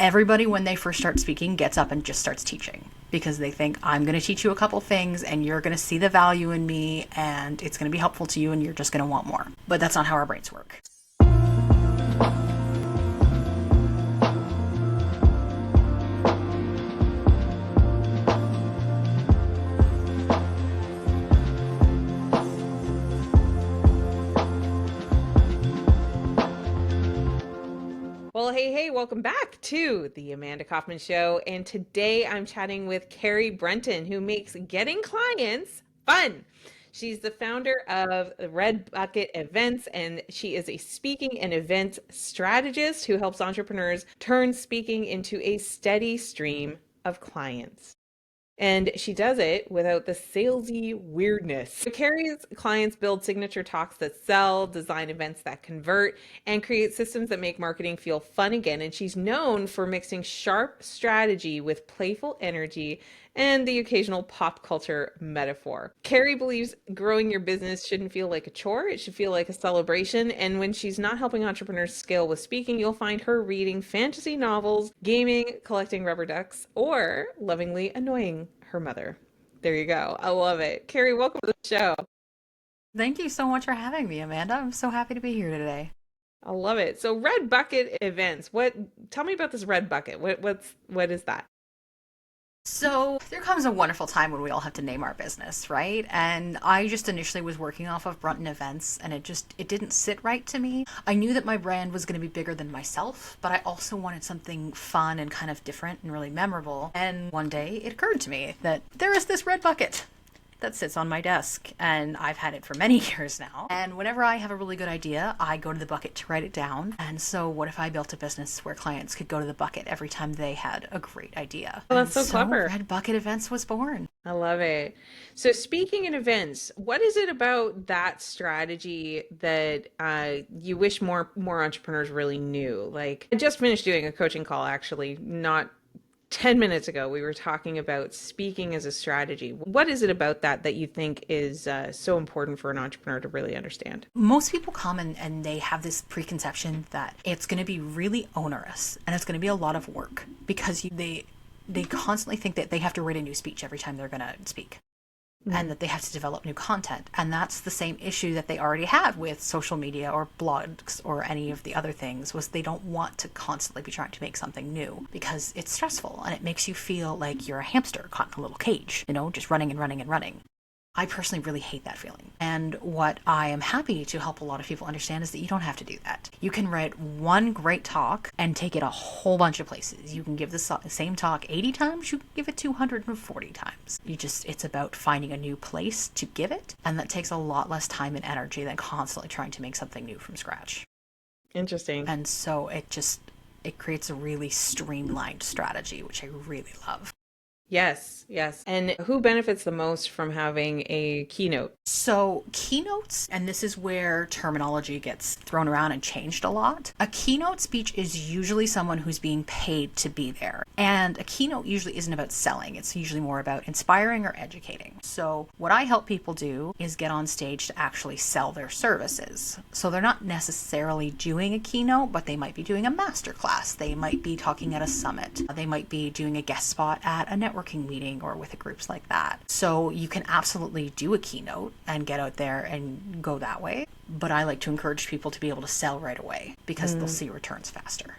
Everybody, when they first start speaking, gets up and just starts teaching because they think, I'm going to teach you a couple things and you're going to see the value in me and it's going to be helpful to you and you're just going to want more. But that's not how our brains work. Well, hey, welcome back to the Amanda Kaufman Show. And today I'm chatting with Cari Brunton, who makes getting clients fun. She's the founder of Red Bucket Events, and she is a speaking and event strategist who helps entrepreneurs turn speaking into a steady stream of clients. And she does it without the salesy weirdness. So Carrie's clients build signature talks that sell, design events that convert, and create systems that make marketing feel fun again. And she's known for mixing sharp strategy with playful energy and the occasional pop culture metaphor. Carrie believes growing your business shouldn't feel like a chore, it should feel like a celebration. And when she's not helping entrepreneurs scale with speaking, you'll find her reading fantasy novels, gaming, collecting rubber ducks, or lovingly annoying her mother. There you go. I love it. Carrie, welcome to the show. Thank you so much for having me, Amanda. I'm so happy to be here today. I love it. So Red Bucket Events. Tell me about this Red Bucket. What is that? So there comes a wonderful time when we all have to name our business, right? And I just initially was working off of Brunton Events and it didn't sit right to me. I knew that my brand was going to be bigger than myself, but I also wanted something fun and kind of different and really memorable. And one day it occurred to me that there is this red bucket that sits on my desk, and I've had it for many years now. And whenever I have a really good idea, I go to the bucket to write it down. And so what if I built a business where clients could go to the bucket every time they had a great idea? Oh, that's And so clever. Red Bucket Events was born. I love it. So speaking in events, what is it about that strategy that you wish more entrepreneurs really knew? Like I just finished doing a coaching call actually, not 10 minutes ago. We were talking about speaking as a strategy. What is it about that you think is so important for an entrepreneur to really understand? Most people come and they have this preconception that it's going to be really onerous and it's going to be a lot of work because they constantly think that they have to write a new speech every time they're going to speak. And that they have to develop new content. And that's the same issue that they already had with social media or blogs or any of the other things, was they don't want to constantly be trying to make something new because it's stressful and it makes you feel like you're a hamster caught in a little cage, just running and running and running. I personally really hate that feeling. And what I am happy to help a lot of people understand is that you don't have to do that. You can write one great talk and take it a whole bunch of places. You can give the same talk 80 times, you can give it 240 times. It's about finding a new place to give it, and that takes a lot less time and energy than constantly trying to make something new from scratch. Interesting. And so it creates a really streamlined strategy, which I really love. Yes, yes. And who benefits the most from having a keynote? So keynotes, and this is where terminology gets thrown around and changed a lot. A keynote speech is usually someone who's being paid to be there. And a keynote usually isn't about selling. It's usually more about inspiring or educating. So what I help people do is get on stage to actually sell their services. So they're not necessarily doing a keynote, but they might be doing a masterclass. They might be talking at a summit. They might be doing a guest spot at a networking meeting or with groups like that. So you can absolutely do a keynote and get out there and go that way. But I like to encourage people to be able to sell right away because they'll see returns faster.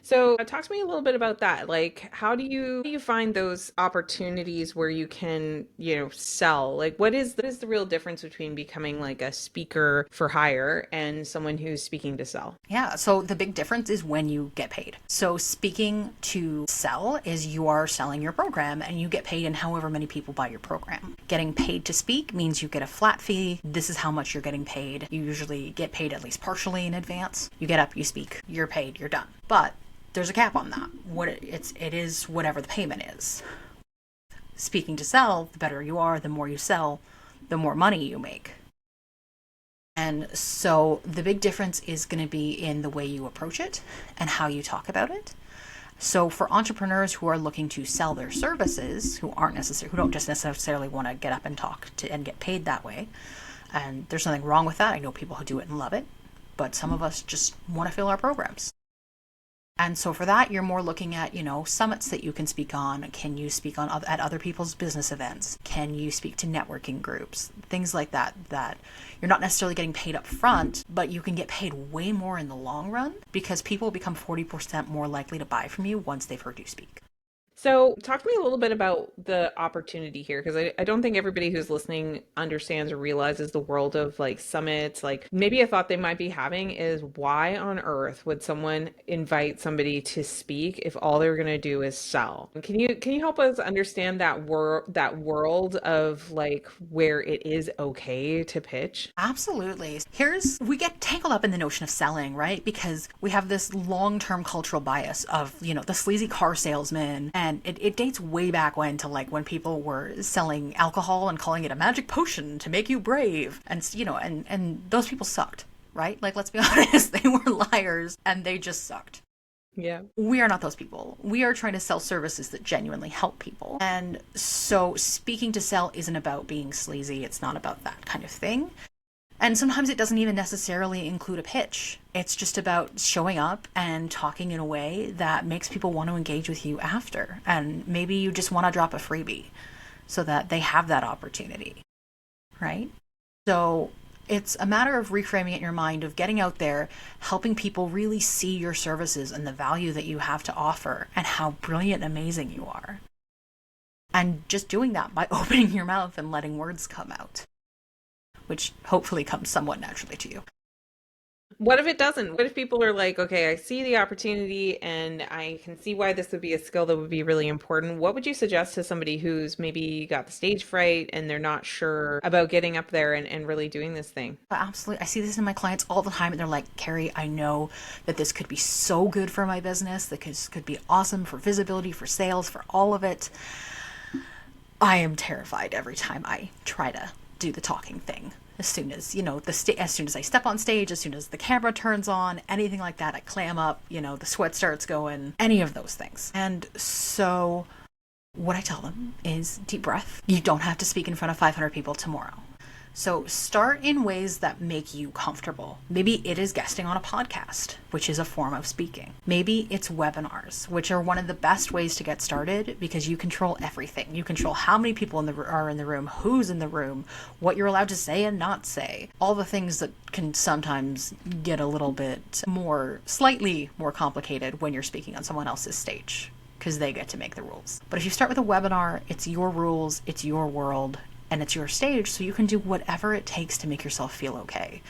So talk to me a little bit about that. Like, how do you find those opportunities where you can, sell? Like, what is the real difference between becoming like a speaker for hire and someone who's speaking to sell? Yeah, so the big difference is when you get paid. So speaking to sell is you are selling your program and you get paid in however many people buy your program. Getting paid to speak means you get a flat fee. This is how much you're getting paid. You usually get paid at least partially in advance. You get up, you speak, you're paid, you're done. But there's a cap on that. It is whatever the payment is. Speaking to sell, the better you are, the more you sell, the more money you make. And so the big difference is going to be in the way you approach it and how you talk about it. So for entrepreneurs who are looking to sell their services, who don't just necessarily want to get up and talk to and get paid that way, and there's nothing wrong with that. I know people who do it and love it, but some of us just want to fill our programs. And so for that, you're more looking at, summits that you can speak on. Can you speak on at other people's business events? Can you speak to networking groups? Things like that you're not necessarily getting paid up front, but you can get paid way more in the long run because people become 40% more likely to buy from you once they've heard you speak. So, talk to me a little bit about the opportunity here, because I don't think everybody who's listening understands or realizes the world of like summits. Like maybe a thought they might be having is, why on earth would someone invite somebody to speak if all they're going to do is sell? Can you help us understand that world of like where it is okay to pitch? Absolutely. We get tangled up in the notion of selling, right? Because we have this long-term cultural bias of, the sleazy car salesman. And it dates way back when people were selling alcohol and calling it a magic potion to make you brave. And those people sucked, right? Like, let's be honest, they were liars and they just sucked. Yeah. We are not those people. We are trying to sell services that genuinely help people. And so speaking to sell isn't about being sleazy. It's not about that kind of thing. And sometimes it doesn't even necessarily include a pitch. It's just about showing up and talking in a way that makes people want to engage with you after. And maybe you just want to drop a freebie so that they have that opportunity, right? So it's a matter of reframing it in your mind, of getting out there, helping people really see your services and the value that you have to offer and how brilliant and amazing you are. And just doing that by opening your mouth and letting words come out, which hopefully comes somewhat naturally to you. What if it doesn't? What if people are like, okay, I see the opportunity and I can see why this would be a skill that would be really important. What would you suggest to somebody who's maybe got the stage fright and they're not sure about getting up there and really doing this thing? Absolutely. I see this in my clients all the time, and they're like, Cari, I know that this could be so good for my business. This could be awesome for visibility, for sales, for all of it. I am terrified every time I try to do the talking thing. As soon as, as soon as I step on stage, as soon as the camera turns on, anything like that, I clam up, the sweat starts going, any of those things. And so what I tell them is deep breath. You don't have to speak in front of 500 people tomorrow. So start in ways that make you comfortable. Maybe it is guesting on a podcast, which is a form of speaking. Maybe it's webinars, which are one of the best ways to get started because you control everything. You control how many people are in the room, who's in the room, what you're allowed to say and not say. All the things that can sometimes get a little bit slightly more complicated when you're speaking on someone else's stage, because they get to make the rules. But if you start with a webinar, it's your rules, it's your world, and it's your stage, so you can do whatever it takes to make yourself feel okay.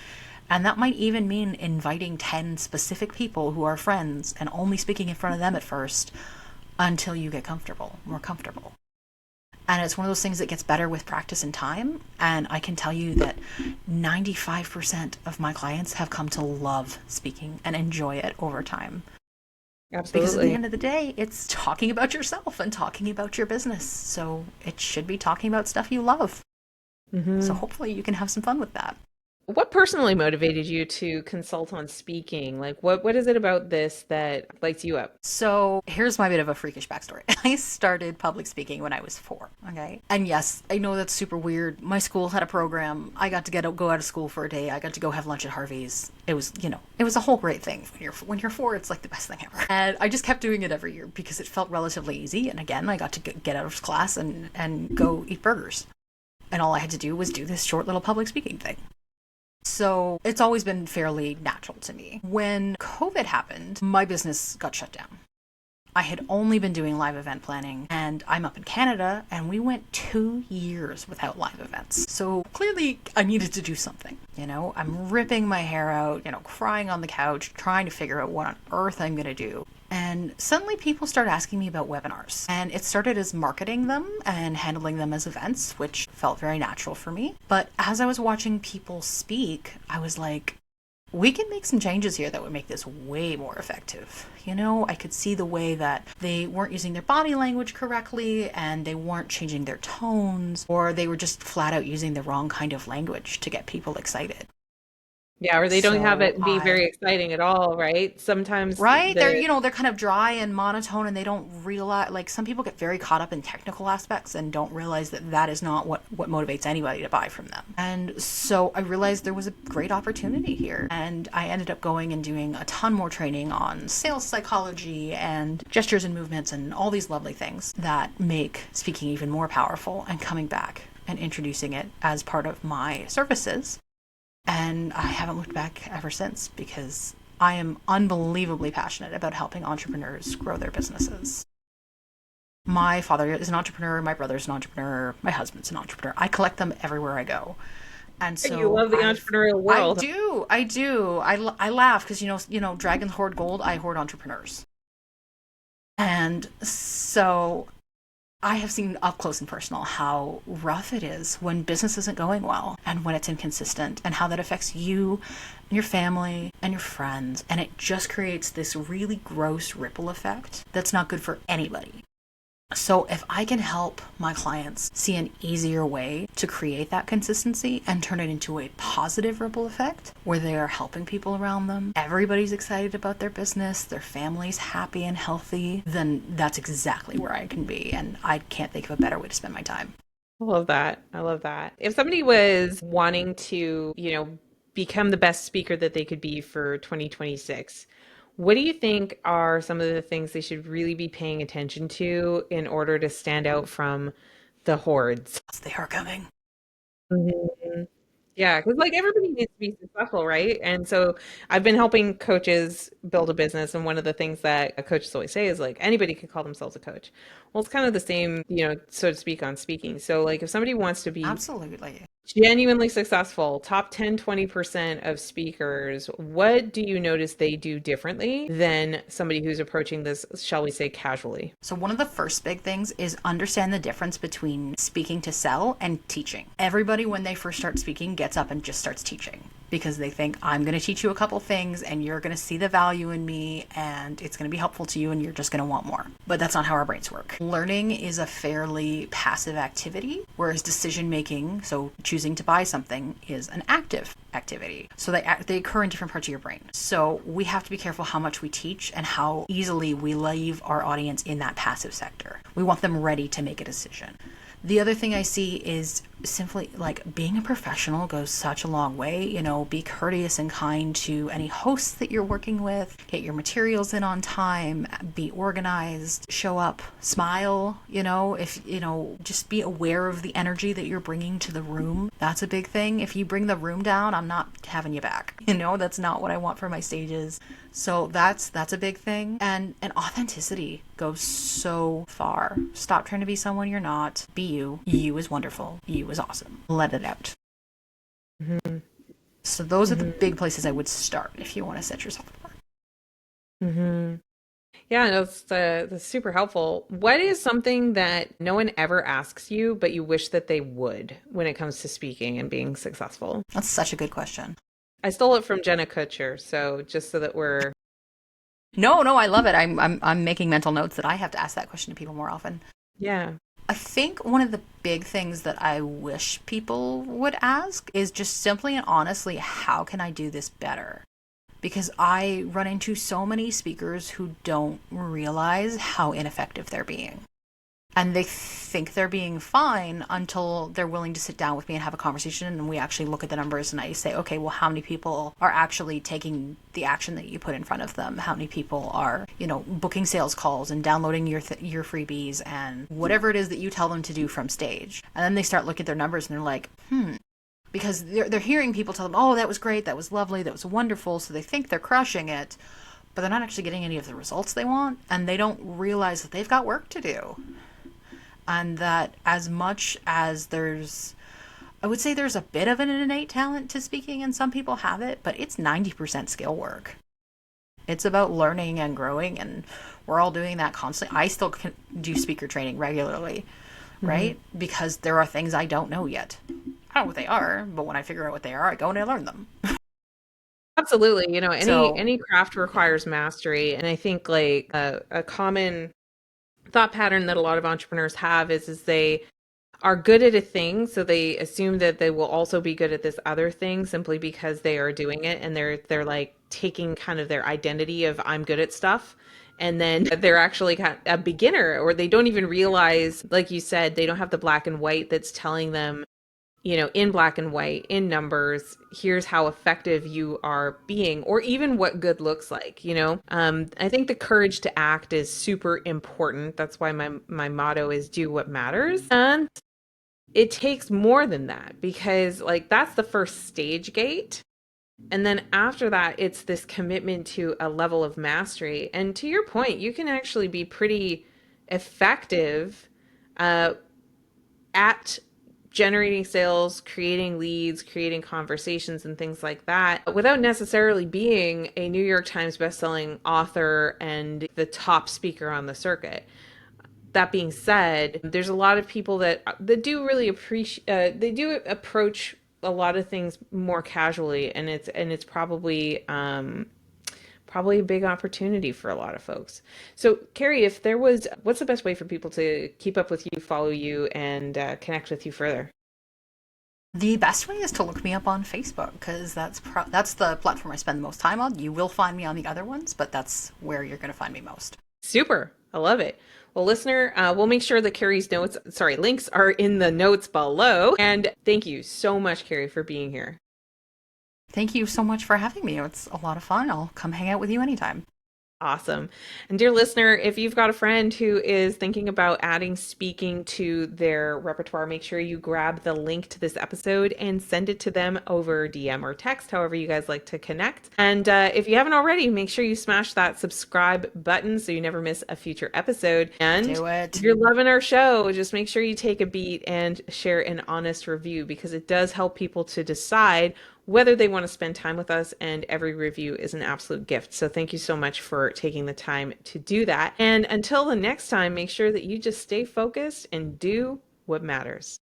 And that might even mean inviting 10 specific people who are friends and only speaking in front of them at first until you get more comfortable. And it's one of those things that gets better with practice and time. And I can tell you that 95% of my clients have come to love speaking and enjoy it over time. Absolutely. Because at the end of the day, it's talking about yourself and talking about your business. So it should be talking about stuff you love. Mm-hmm. So hopefully you can have some fun with that. What personally motivated you to consult on speaking? Like what is it about this that lights you up? So here's my bit of a freakish backstory. I started public speaking when I was 4. Okay. And yes, I know that's super weird. My school had a program. I got to go out of school for a day. I got to go have lunch at Harvey's. It was, it was a whole great thing. When you're 4, it's like the best thing ever. And I just kept doing it every year because it felt relatively easy. And again, I got to get out of class and go eat burgers. And all I had to do was do this short little public speaking thing. So it's always been fairly natural to me. When COVID happened, my business got shut down. I had only been doing live event planning, and I'm up in Canada, and we went 2 years without live events. So clearly I needed to do something. I'm ripping my hair out, crying on the couch, trying to figure out what on earth I'm going to do. And suddenly people started asking me about webinars. And it started as marketing them and handling them as events, which felt very natural for me. But as I was watching people speak, I was like, we can make some changes here that would make this way more effective. I could see the way that they weren't using their body language correctly, and they weren't changing their tones, or they were just flat out using the wrong kind of language to get people excited. Yeah, or they don't have So it be very exciting at all, right? Sometimes right? They're, the they're kind of dry and monotone and they don't realize, like, some people get very caught up in technical aspects and don't realize that that is not what motivates anybody to buy from them. And so I realized there was a great opportunity here. And I ended up going and doing a ton more training on sales psychology and gestures and movements and all these lovely things that make speaking even more powerful, and coming back and introducing it as part of my services. And I haven't looked back ever since, because I am unbelievably passionate about helping entrepreneurs grow their businesses. My father is an entrepreneur, my brother's an entrepreneur, my husband's an entrepreneur. I collect them everywhere I go. And you so love the entrepreneurial world. I laugh because, dragons hoard gold, I hoard entrepreneurs. And so I have seen up close and personal how rough it is when business isn't going well and when it's inconsistent, and how that affects you and your family and your friends. And it just creates this really gross ripple effect that's not good for anybody. So if I can help my clients see an easier way to create that consistency and turn it into a positive ripple effect where they are helping people around them, everybody's excited about their business, their family's happy and healthy, then that's exactly where I can be. And I can't think of a better way to spend my time. I love that. I love that. If somebody was wanting to, become the best speaker that they could be for 2026, what do you think are some of the things they should really be paying attention to in order to stand out from the hordes? They are coming. Mhm. Yeah, because like everybody needs to be successful, right? And so I've been helping coaches build a business, and one of the things that coaches always say is like anybody could call themselves a coach. Well, it's kind of the same, so to speak, on speaking. So like if somebody wants to be Absolutely. genuinely successful, top 10, 20% of speakers, what do you notice they do differently than somebody who's approaching this, shall we say, casually? So, one of the first big things is understand the difference between speaking to sell and teaching. Everybody, when they first start speaking, gets up and just starts teaching because they think, I'm going to teach you a couple things and you're going to see the value in me and it's going to be helpful to you and you're just going to want more. But that's not how our brains work. Learning is a fairly passive activity, whereas decision making, so choosing to buy something, is an active activity. So they occur in different parts of your brain. So we have to be careful how much we teach and how easily we leave our audience in that passive sector. We want them ready to make a decision. The other thing I see is simply like being a professional goes such a long way. Be courteous and kind to any hosts that you're working with, get your materials in on time, be organized, show up, smile, just be aware of the energy that you're bringing to the room. That's a big thing. If you bring the room down, I'm not having you back. That's not what I want for my stages. So that's a big thing. And authenticity goes so far. Stop trying to be someone you're not. Be you. You is wonderful. You is awesome. Let it out. Hmm. So those are the Hmm. big places I would start if you want to set yourself apart. Hmm. Yeah, that's super helpful. What is something that no one ever asks you, but you wish that they would when it comes to speaking and being successful? That's such a good question. I stole it from Jenna Kutcher, so just so that we're No, I love it. I'm making mental notes that I have to ask that question to people more often. yeah. I think one of the big things that I wish people would ask is just simply and honestly, how can I do this better? Because I run into so many speakers who don't realize how ineffective they're being. And they think they're being fine until they're willing to sit down with me and have a conversation and we actually look at the numbers and I say, okay, well, how many people are actually taking the action that you put in front of them? How many people are, booking sales calls and downloading your freebies and whatever it is that you tell them to do from stage? And then they start looking at their numbers and they're like, because they're hearing people tell them, oh, that was great, that was lovely, that was wonderful, so they think they're crushing it, but they're not actually getting any of the results they want, and they don't realize that they've got work to do. And that as much as I would say there's a bit of an innate talent to speaking, and some people have it, but it's 90% skill work. It's about learning and growing, and we're all doing that constantly. I still do speaker training regularly, Hmm. right? Because there are things I don't know yet. I don't know what they are, but when I figure out what they are, I go and I learn them. Absolutely. Any So, any craft requires mastery, and I think like a common thought pattern that a lot of entrepreneurs have is they are good at a thing, so they assume that they will also be good at this other thing simply because they are doing it, and they're like taking kind of their identity of I'm good at stuff, and then they're actually kind of a beginner, or they don't even realize, like you said, they don't have the black and white that's telling them, in black and white, in numbers, here's how effective you are being, or even what good looks like. I think the courage to act is super important. That's why my motto is do what matters. And it takes more than that, because like that's the first stage gate. And then after that, it's this commitment to a level of mastery. And to your point, you can actually be pretty effective uh, at generating sales, creating leads, creating conversations, and things like that without necessarily being a New York Times bestselling author and the top speaker on the circuit. That being said, there's a lot of people that do really appreciate, they do approach a lot of things more casually, and it's probably a big opportunity for a lot of folks. So, Cari, if there was, what's the best way for people to keep up with you, follow you, and connect with you further? The best way is to look me up on Facebook because that's the platform I spend the most time on. You will find me on the other ones, but that's where you're going to find me most. Super. I love it. Well, listener, we'll make sure that Cari's links are in the notes below. And thank you so much, Cari, for being here. Thank you so much for having me. It's a lot of fun. I'll come hang out with you anytime. Awesome. And dear listener, if you've got a friend who is thinking about adding speaking to their repertoire, make sure you grab the link to this episode and send it to them over DM or text, however you guys like to connect. And if you haven't already, make sure you smash that subscribe button so you never miss a future episode. And Do it. if you're loving our show, just make sure you take a beat and share an honest review, because it does help people to decide whether they want to spend time with us, and every review is an absolute gift. So thank you so much for taking the time to do that. And until the next time, make sure that you just stay focused and do what matters.